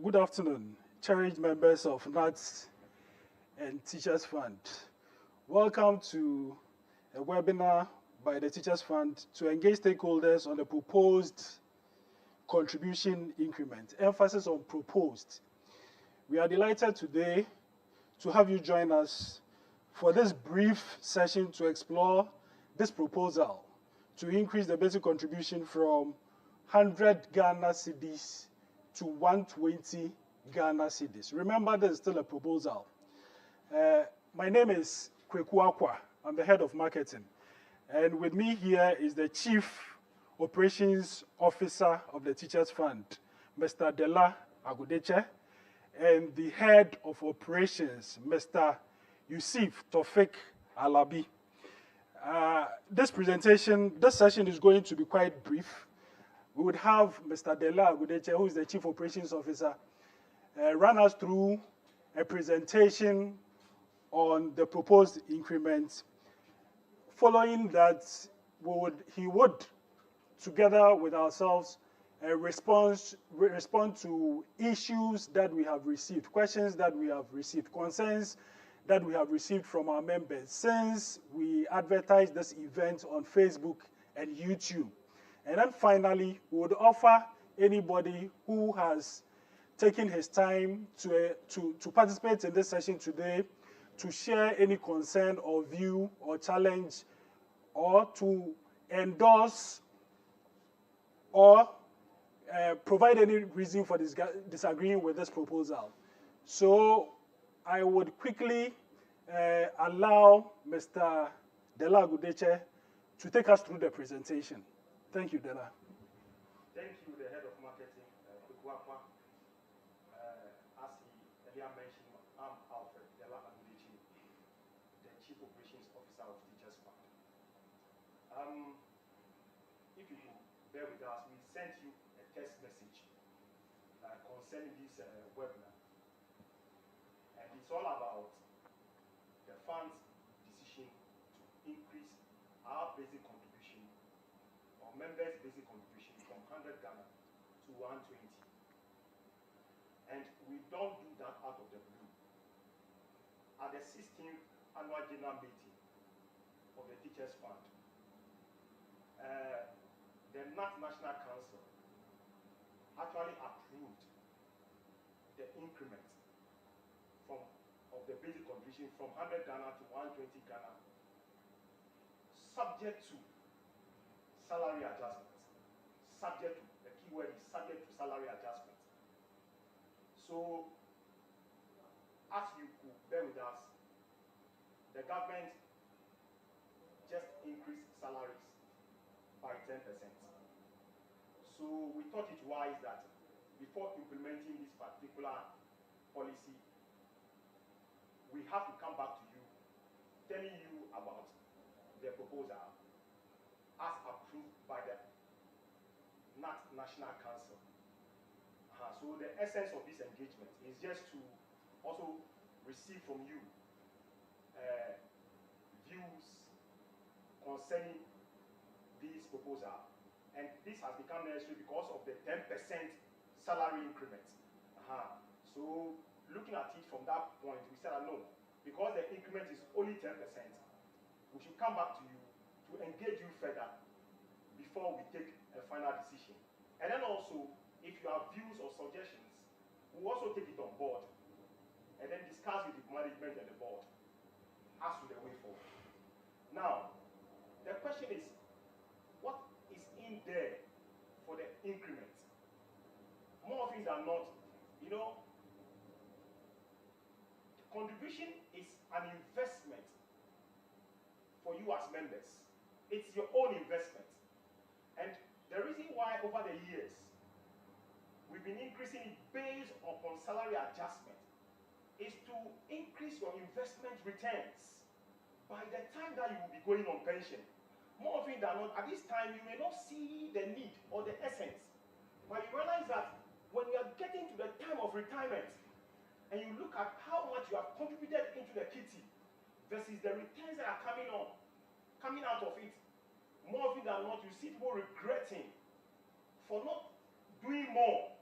Good afternoon, cherished members of NATS and Teachers Fund. Welcome to a webinar by the Teachers Fund to engage stakeholders on the proposed contribution increment. Emphasis on proposed. We are delighted today to have you join us for this brief session to explore this proposal to increase the basic contribution from 100 Ghana cedis to 120 Ghana cedis. Remember, this is still a proposal. My name is Kweku Akwa. I'm the head of marketing. And with me here is the Chief Operations Officer of the Teachers Fund, Mr. Dela Agudeche, and the head of operations, Mr. Yusuf Tofik Alabi. This session is going to be quite brief. We would have Mr. Dela Agudeche, who is the Chief Operations Officer, run us through a presentation on the proposed increment. Following that, he would, together with ourselves, respond to issues that we have received, questions that we have received, concerns that we have received from our members since we advertised this event on Facebook and YouTube. And then finally, we would offer anybody who has taken his time to participate in this session today to share any concern or view or challenge or to endorse or provide any reason for disagreeing with this proposal. So I would quickly allow Mr. Dela Agudeche to take us through the presentation. Thank you, Dela. Thank you, the head of marketing, Kweku. As he earlier mentioned, I'm Alfred Dela Agudeche, the Chief Operations Officer of Teachers Fund. If you could bear with us, we sent you a text message concerning this webinar. And it's all about the fund's decision to increase our basic contribution, or members' basic contribution, from 100 Ghana to 120. And we don't do that out of the blue. At the 16th annual general meeting of the Teachers Fund, the National Council actually approved the increment of the basic contribution from 100 Ghana to 120 Ghana, subject to salary adjustments. Subject to, the key word is subject to salary adjustments. So, as you could bear with us, the government just increased salaries by 10%. So we thought it wise that before implementing this particular policy, we have to come back to you, telling you about the proposal as approved by the National Council. So the essence of this engagement is just to also receive from you views concerning this proposal. And this has become necessary because of the 10% salary increment. So looking at it from that point, we said, no, because the increment is only 10%, we should come back to you to engage you further before we take a final decision. And then also, if you have views or suggestions, we'll also take it on board and then discuss with the management and the board as to the way forward. Now, the question is, what is in there for the increment? More often than not, contribution is an investment for you as members. It's your own investment. And the reason why over the years we've been increasing it based upon salary adjustment is to increase your investment returns by the time that you will be going on pension. More often than not, at this time you may not see the need or the essence, but you realize that when you are getting to the time of retirement and you look at how much you have contributed into the kitty versus the returns that are coming out of it, more often than not, you see people regretting for not doing more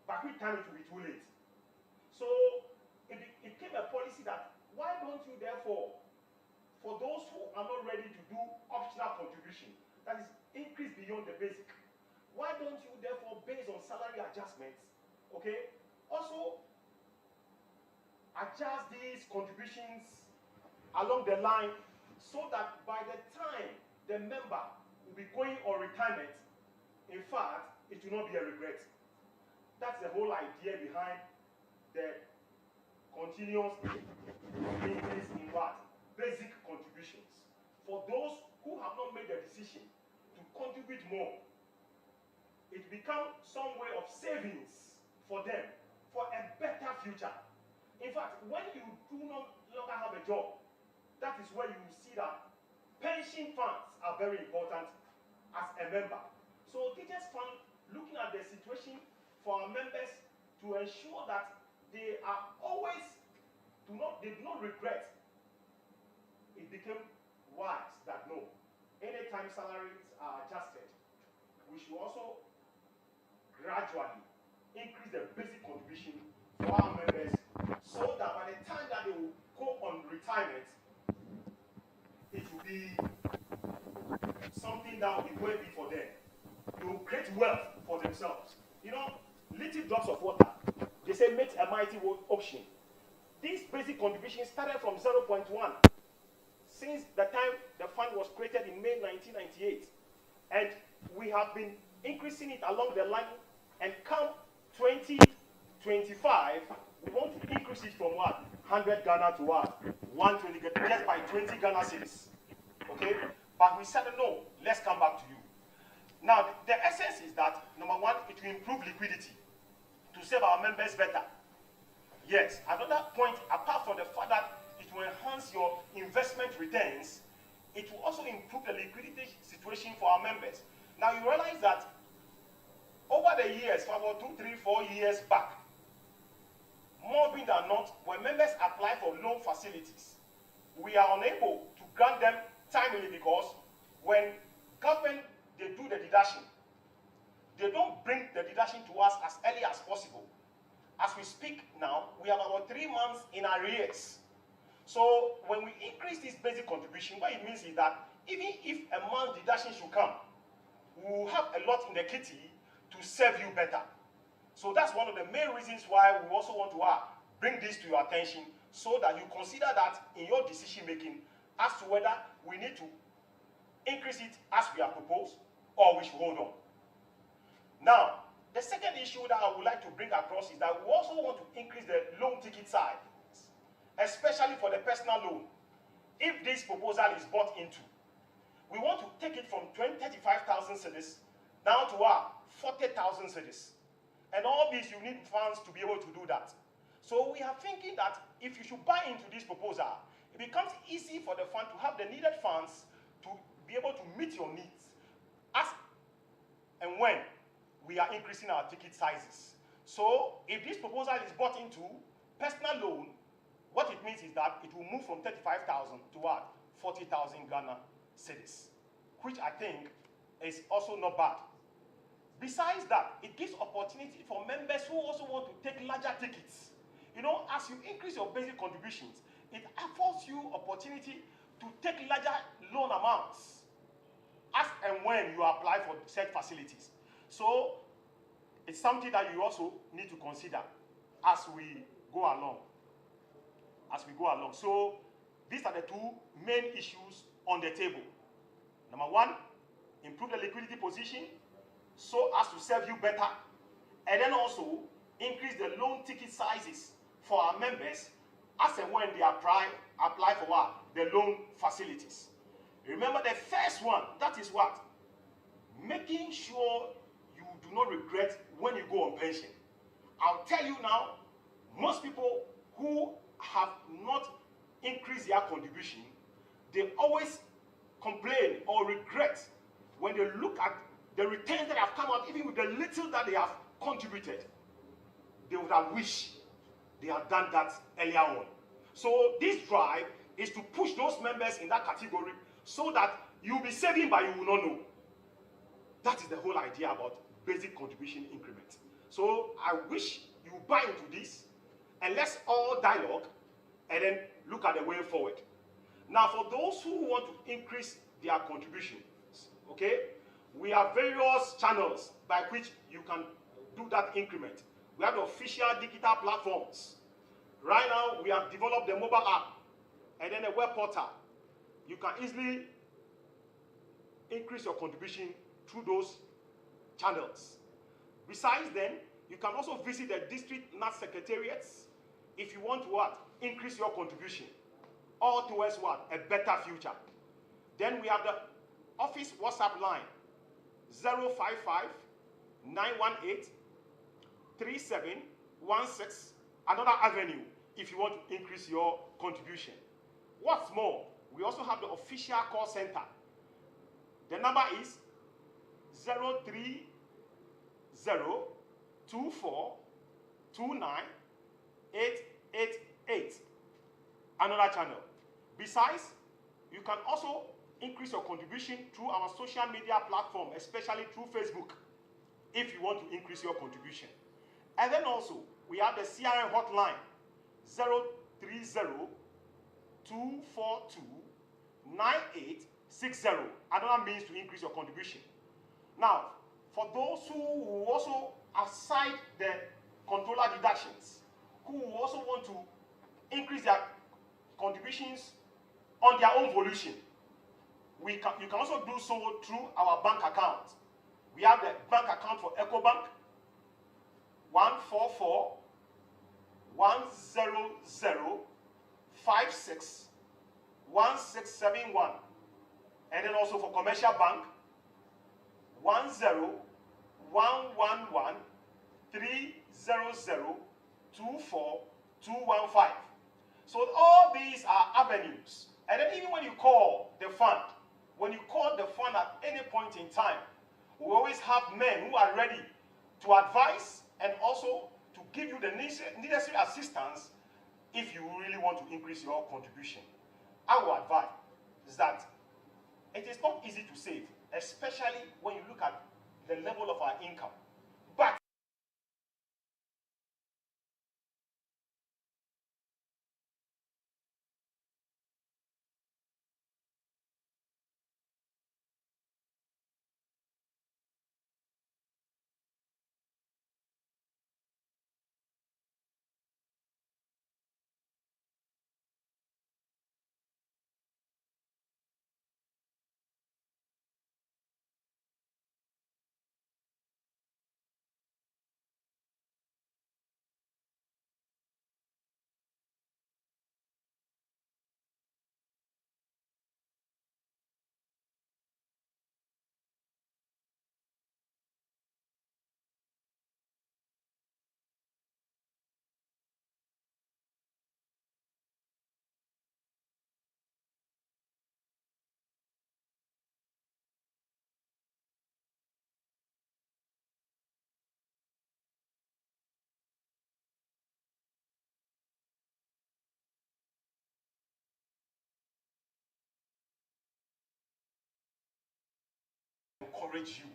But with time, it will be too late. So it became a policy that why don't you therefore, for those who are not ready to do optional contribution, that is increase beyond the basic, why don't you therefore, based on salary adjustments, okay, also adjust these contributions along the line so that by the time the member will be going on retirement, in fact, it will not be a regret. That's the whole idea behind the continuous increase in what? Basic contributions. For those who have not made the decision to contribute more, it becomes some way of savings for them for a better future. In fact, when you do no longer have a job, that is where you see that pension funds are very important as a member. So Teachers Fund, looking at the situation for our members to ensure that they are always they do not regret, it became wise that no, anytime salaries are adjusted, we should also gradually increase the basic contribution for our members so that by the time that they will go on retirement, it will be something that will be worthy for them. They will create wealth for themselves. You know, little drops of water, they say makes a mighty ocean. This basic contribution started from 0.1 since the time the fund was created in May 1998. And we have been increasing it along the line, and come 2025, we want to increase it from what? 100 Ghana to what? 120, just by 20 Ghana cedis. Okay? But we said, no, let's come back to you. Now, the essence is that, number one, it will improve liquidity to serve our members better. Yes, another point, apart from the fact that it will enhance your investment returns, it will also improve the liquidity situation for our members. Now, you realize that over the years, for about 2, 3, 4 years back, more often than not, when members apply for loan facilities, we are unable to grant them timely because when government, they do the deduction, they don't bring the deduction to us as early as possible. As we speak now, we have about 3 months in arrears. So when we increase this basic contribution, what it means is that even if a month deduction should come, we will have a lot in the kitty to serve you better. So that's one of the main reasons why we also want to bring this to your attention so that you consider that in your decision making as to whether we need to increase it as we have proposed or we should hold on. Now, the second issue that I would like to bring across is that we also want to increase the loan ticket size, especially for the personal loan. If this proposal is bought into, we want to take it from 35,000 cedis down to 40,000 cedis. And all these, you need funds to be able to do that. So we are thinking that if you should buy into this proposal, it becomes easy for the fund to have the needed funds to be able to meet your needs as and when we are increasing our ticket sizes. So if this proposal is bought into personal loan, what it means is that it will move from 35,000 to what? 40,000 Ghana cedis, which I think is also not bad. Besides that, it gives opportunity for members who also want to take larger tickets. You know, as you increase your basic contributions, it affords you opportunity to take larger loan amounts as and when you apply for said facilities. So it's something that you also need to consider as we go along. So these are the two main issues on the table. Number one, improve the liquidity position so as to serve you better, and then also increase the loan ticket sizes for our members as and when they apply for what? The loan facilities. Remember the first one, that is what? Making sure you do not regret when you go on pension. I'll tell you now, most people who have not increased their contribution, they always complain or regret when they look at the returns that have come out, even with the little that they have contributed. They would have wished they had done that earlier on. So this drive is to push those members in that category so that you'll be saving but you will not know. That is the whole idea about basic contribution increment. So I wish you buy into this, and let's all dialogue, and then look at the way forward. Now, for those who want to increase their contributions, okay, we have various channels by which you can do that increment. We have the official digital platforms. Right now, we have developed the mobile app and then a web portal. You can easily increase your contribution through those channels. Besides then, you can also visit the district NAT secretariats if you want to what? Increase your contribution. All towards what? A better future. Then we have the office WhatsApp line 055 918 3716. Another avenue if you want to increase your contribution. What's more, we also have the official call center. The number is 030 24 29 888. Another channel. Besides, you can also increase your contribution through our social media platform, especially through Facebook, if you want to increase your contribution. And then also, we have the CRM hotline 030 242 9860. Another means to increase your contribution. Now, for those who also, aside the controller deductions, who also want to increase their contributions on their own volition, you can also do so through our bank account. We have the bank account for EcoBank 144 100 56 1671, and then also for Commercial Bank 10 111 300 24 215. So all these are avenues. And then even when you call the fund, at any point in time, we always have men who are ready to advise and also to give you the necessary assistance if you really want to increase your contribution. Our advice is that it is not easy to save, especially when you look at the level of our income. But encourage you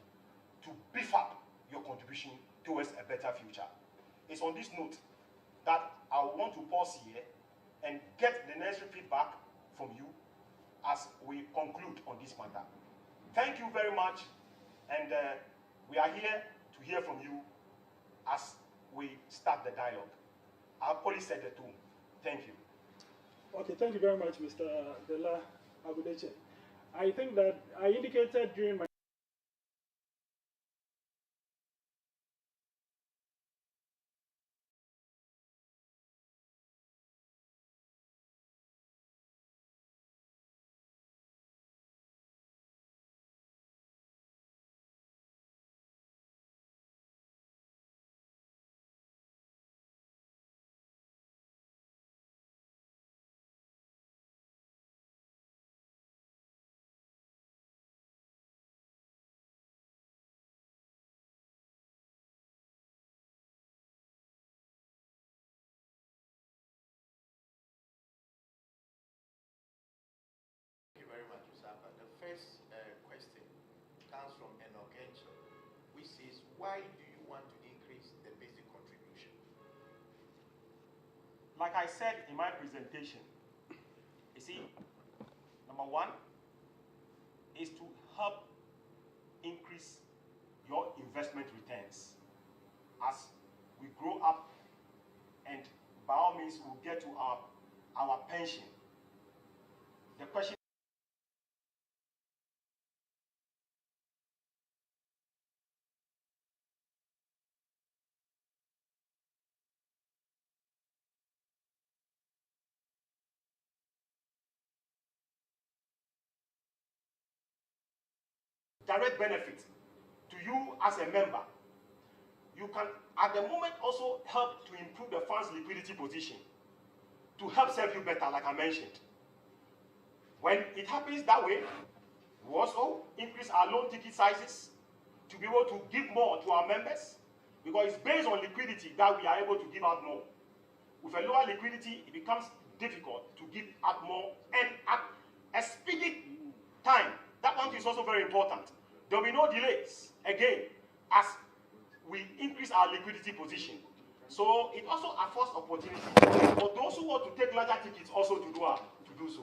to beef up your contribution towards a better future. It's on this note that I want to pause here and get the necessary feedback from you as we conclude on this matter. Thank you very much, and we are here to hear from you as we start the dialogue. I've only said the tone. Thank you. Okay, thank you very much, Mr. Dela Abudeche. I think that I indicated during my Thank you very much, Usapa. The first question comes from Enokencho, which says, why do you want to increase the like I said in my presentation, you see, number one is to help increase your investment returns as we grow up, and by all means we'll get to our pension. The question direct benefit to you as a member. You can at the moment also help to improve the fund's liquidity position to help serve you better, like I mentioned. When it happens that way, we also increase our loan ticket sizes to be able to give more to our members, because it's based on liquidity that we are able to give out more. With a lower liquidity, it becomes difficult to give out more, and at a speedy time. That one is also very important. There will be no delays again as we increase our liquidity position. So it also affords opportunity for those who want to take larger tickets also to do so.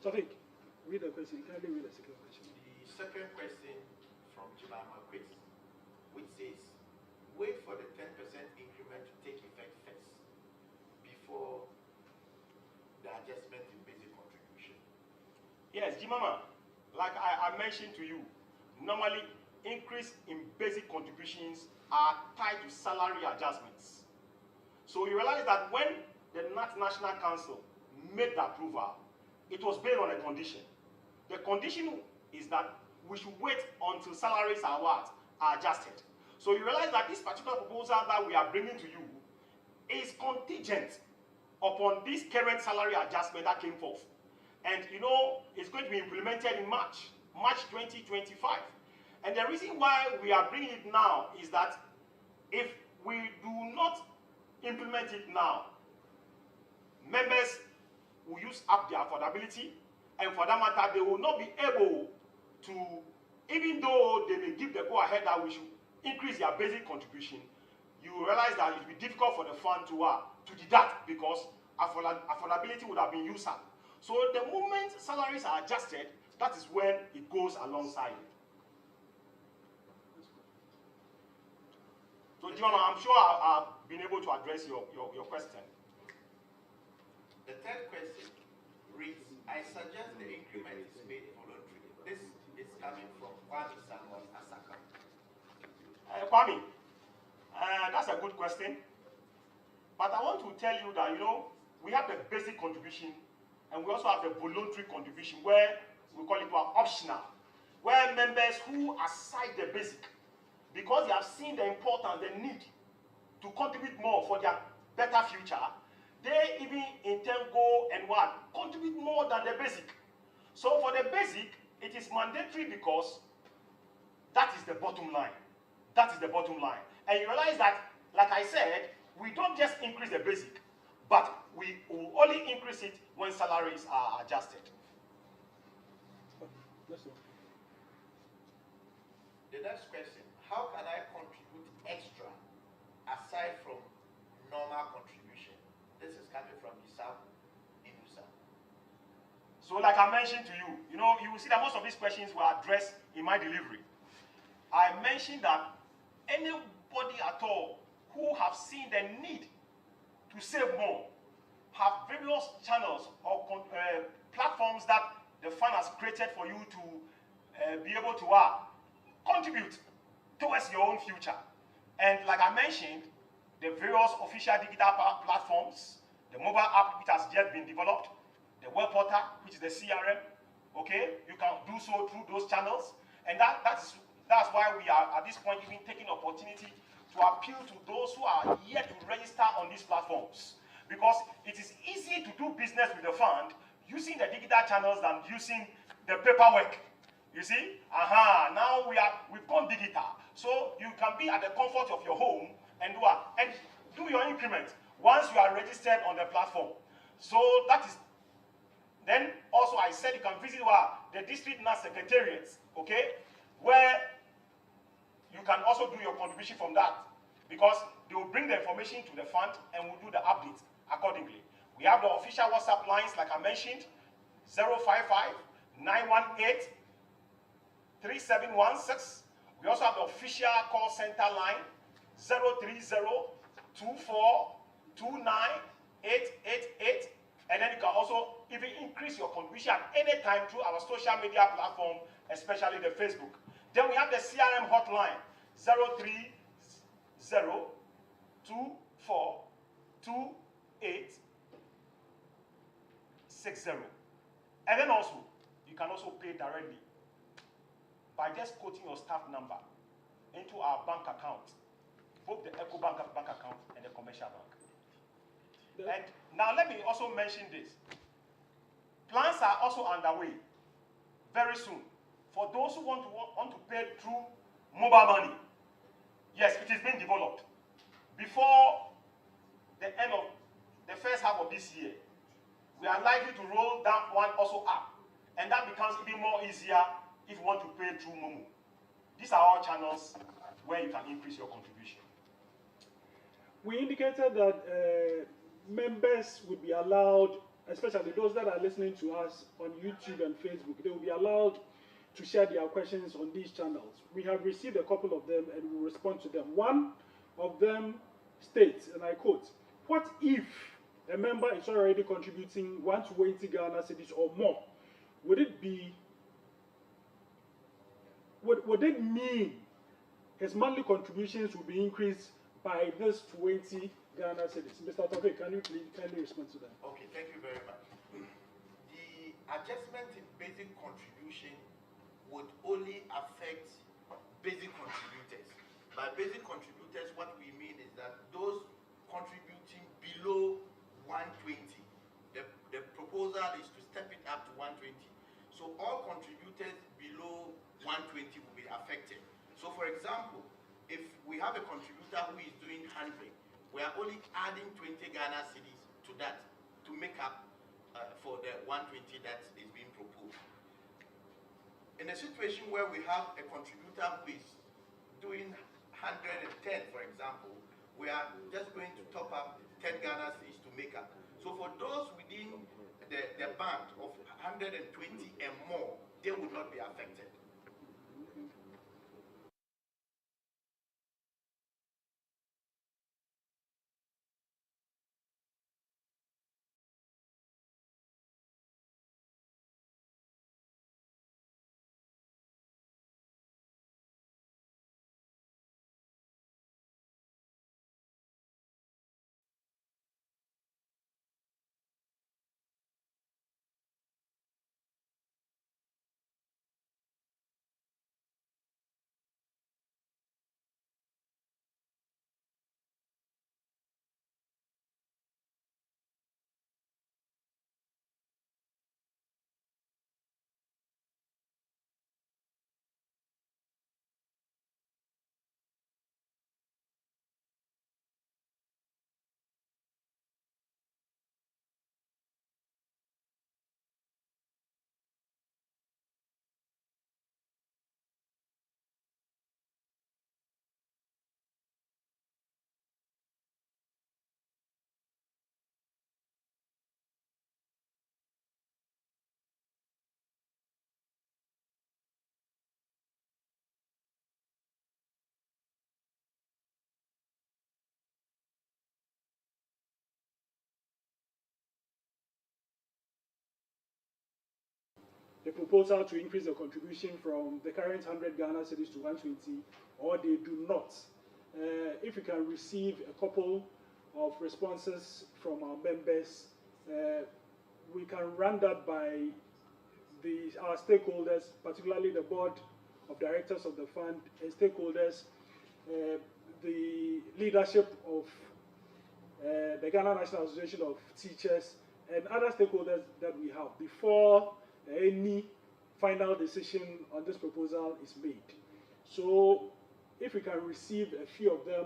Tawfiq, read the question. Kindly read the second question. The second question from Jemima Chris, which says, wait for the 10% increment to take effect first before the adjustment in basic contribution. Yes, Jimama, like I mentioned to you, normally increase in basic contributions are tied to salary adjustments. So you realize that when the National Council made the approval, it was based on a condition. The condition is that we should wait until salaries are adjusted. So you realize that this particular proposal that we are bringing to you is contingent upon this current salary adjustment that came forth. And you know, it's going to be implemented in March 2025. And the reason why we are bringing it now is that if we do not implement it now, members will use up their affordability, and for that matter, they will not be able to, even though they may give the go-ahead that we should increase their basic contribution, you will realize that it will be difficult for the fund to deduct, because affordability would have been used up. So the moment salaries are adjusted, that is when it goes alongside it. So Jimama, I'm sure I've been able to address your question. The third question reads, I suggest the increment is made voluntary. This is coming from Kwame Samuel Asaka. Kwame, that's a good question. But I want to tell you that, you know, we have the basic contribution, and we also have the voluntary contribution, where we call it optional, where members who aside the basic, because they have seen the importance, the need to contribute more for their better future, they even in turn go and contribute more than the basic. So for the basic, it is mandatory, because that is the bottom line. That is the bottom line. And you realize that, like I said, we don't just increase the basic, but we will only increase it when salaries are adjusted. The next question, how can I contribute extra aside from normal contribution? This is coming from Isam Inusa. So like I mentioned to you, you know, you will see that most of these questions were addressed in my delivery. I mentioned that anybody at all who have seen the need to save more have various channels or platforms that the fund has created for you to be able to contribute towards your own future. And like I mentioned, the various official digital platforms, the mobile app which has just been developed, the web portal, which is the CRM, okay? You can do so through those channels. And that's why we are at this point even taking opportunity to appeal to those who are yet to register on these platforms. Because it is easy to do business with the fund using the digital channels than using the paperwork. You see? Now we've gone digital. So you can be at the comfort of your home and do your increment once you are registered on the platform. So that is, then also I said you can visit the district nurse secretariats, okay, where you can also do your contribution from that. because they will bring the information to the fund and we'll do the update accordingly. We have the official WhatsApp lines, like I mentioned, 055 918 3716. We also have the official call center line, 030 24 29 888. And then you can also even increase your contribution at any time through our social media platform, especially the Facebook. Then we have the CRM hotline, 030 24 28 60. And then also, you can also pay directly by just quoting your staff number into our bank account, both the Eco Bank account and the commercial bank. And now let me also mention this. Plans are also underway very soon for those who want to pay through mobile money. Yes, it is being developed. Before the end of the first half of this year, we are likely to roll that one also up. And that becomes even more easier if you want to pay through Momo. These are all channels where you can increase your contribution. We indicated that members would be allowed, especially those that are listening to us on YouTube and Facebook, they will be allowed to share their questions on these channels. We have received a couple of them and we will respond to them. One of them states, and I quote, "What if a member is already contributing 120 Ghana cedis or more? Would it mean his monthly contributions will be increased by this 20 Ghana cedis?" Mr. Tofik, can you please kindly respond to that? Okay, thank you very much. The adjustment in basic contribution would only affect basic contributors. By basic contributors, what we mean is that those contributing below 120, the proposal is to step it up to 120. So all contributors below 120 will be affected. So for example, if we have a contributor who is doing 100, we are only adding 20 Ghana cedis to that to make up for the 120 that is being proposed. In a situation where we have a contributor who is doing 110, for example, we are just going to top up 10 Ghana cedis to make up. So for those within the band of 120 and more, they will not be affected. The proposal to increase the contribution from the current 100 Ghana cedis to 120, or they do not. If we can receive a couple of responses from our members, we can run that by our stakeholders, particularly the board of directors of the fund and stakeholders, the leadership of the Ghana National Association of Teachers, and other stakeholders that we have before any final decision on this proposal is made. So if we can receive a few of them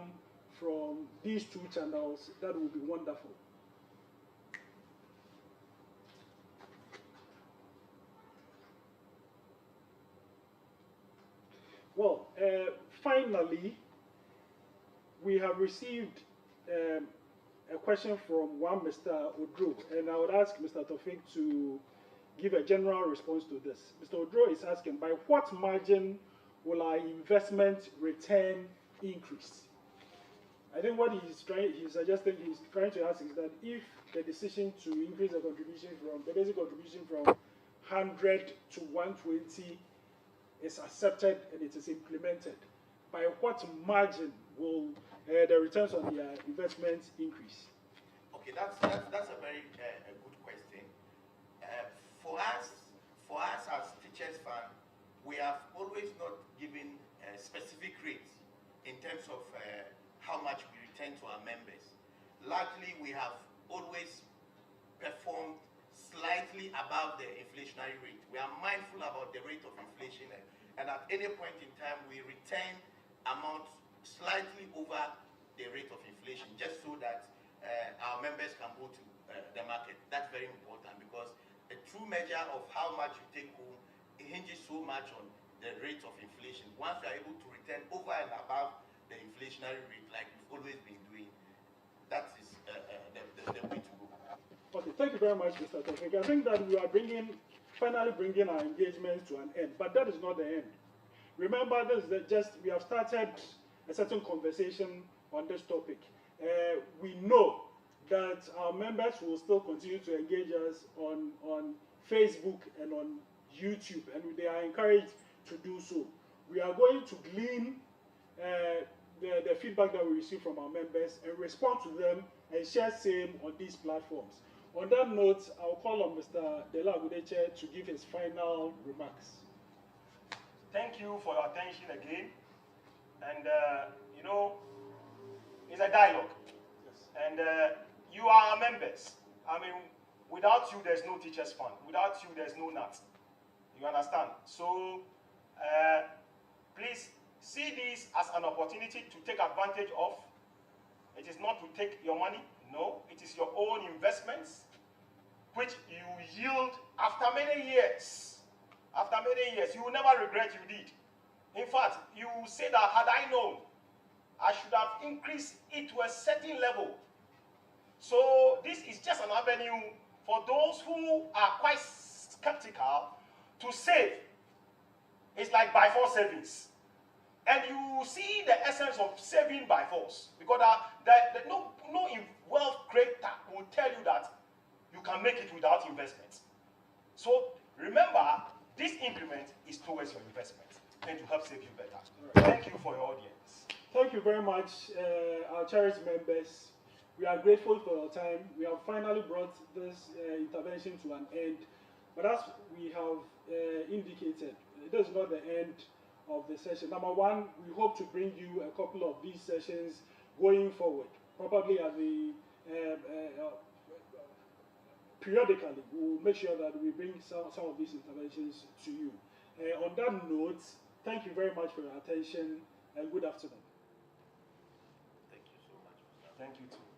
from these two channels, that would be wonderful. Well, finally, we have received a question from one Mr. Odro, and I would ask Mr. Tofik to give a general response to this. Mr. Odro is asking, by what margin will our investment return increase? I think what he's trying to ask is that if the decision to increase the contribution from the basic contribution from 100 to 120 is accepted and it is implemented, by what margin will the returns on the investments increase? Okay, that's a very a good question. For us as Teachers Fund, we have always not given specific rates in terms of how much we return to our members. Largely, we have always performed slightly above the inflationary rate. We are mindful about the rate of inflation, and at any point in time, we return amounts slightly over the rate of inflation, just so that our members can go to the market. That's very important, because a true measure of how much you take home, it hinges so much on the rate of inflation. Once you are able to return over and above the inflationary rate, like we've always been doing, that is the way to go. Okay, thank you very much, Mr. Tofik. I think that we are finally bringing our engagement to an end, but that is not the end. Remember, this is we have started a certain conversation on this topic. We know that our members will still continue to engage us on Facebook and on YouTube, and they are encouraged to do so. We are going to glean the feedback that we receive from our members and respond to them and share same on these platforms. On that note, I'll call on Mr. Dela Agudeche to give his final remarks. Thank you for your attention again. And, you know, it's a dialogue. Yes. And you are our members. I mean, without you, there's no Teachers Fund. Without you, there's no NAT. You understand? So, please see this as an opportunity to take advantage of. It is not to take your money. No, it is your own investments, which you yield after many years. After many years, you will never regret you did. In fact, you will say that had I known, I should have increased it to a certain level. So this is just an avenue for those who are quite skeptical to save. It's like by force savings. And you see the essence of saving by force, because no wealth creator will tell you that you can make it without investment. So remember, this increment is towards your investment and to help save you better. Right. Thank you for your audience. Thank you very much, our charity members. We are grateful for your time. We have finally brought this intervention to an end. But as we have indicated, it is not the end of the session. Number one, we hope to bring you a couple of these sessions going forward, probably at the periodically. We'll make sure that we bring some of these interventions to you. On that note, thank you very much for your attention and good afternoon. Thank you so much. Thank you too.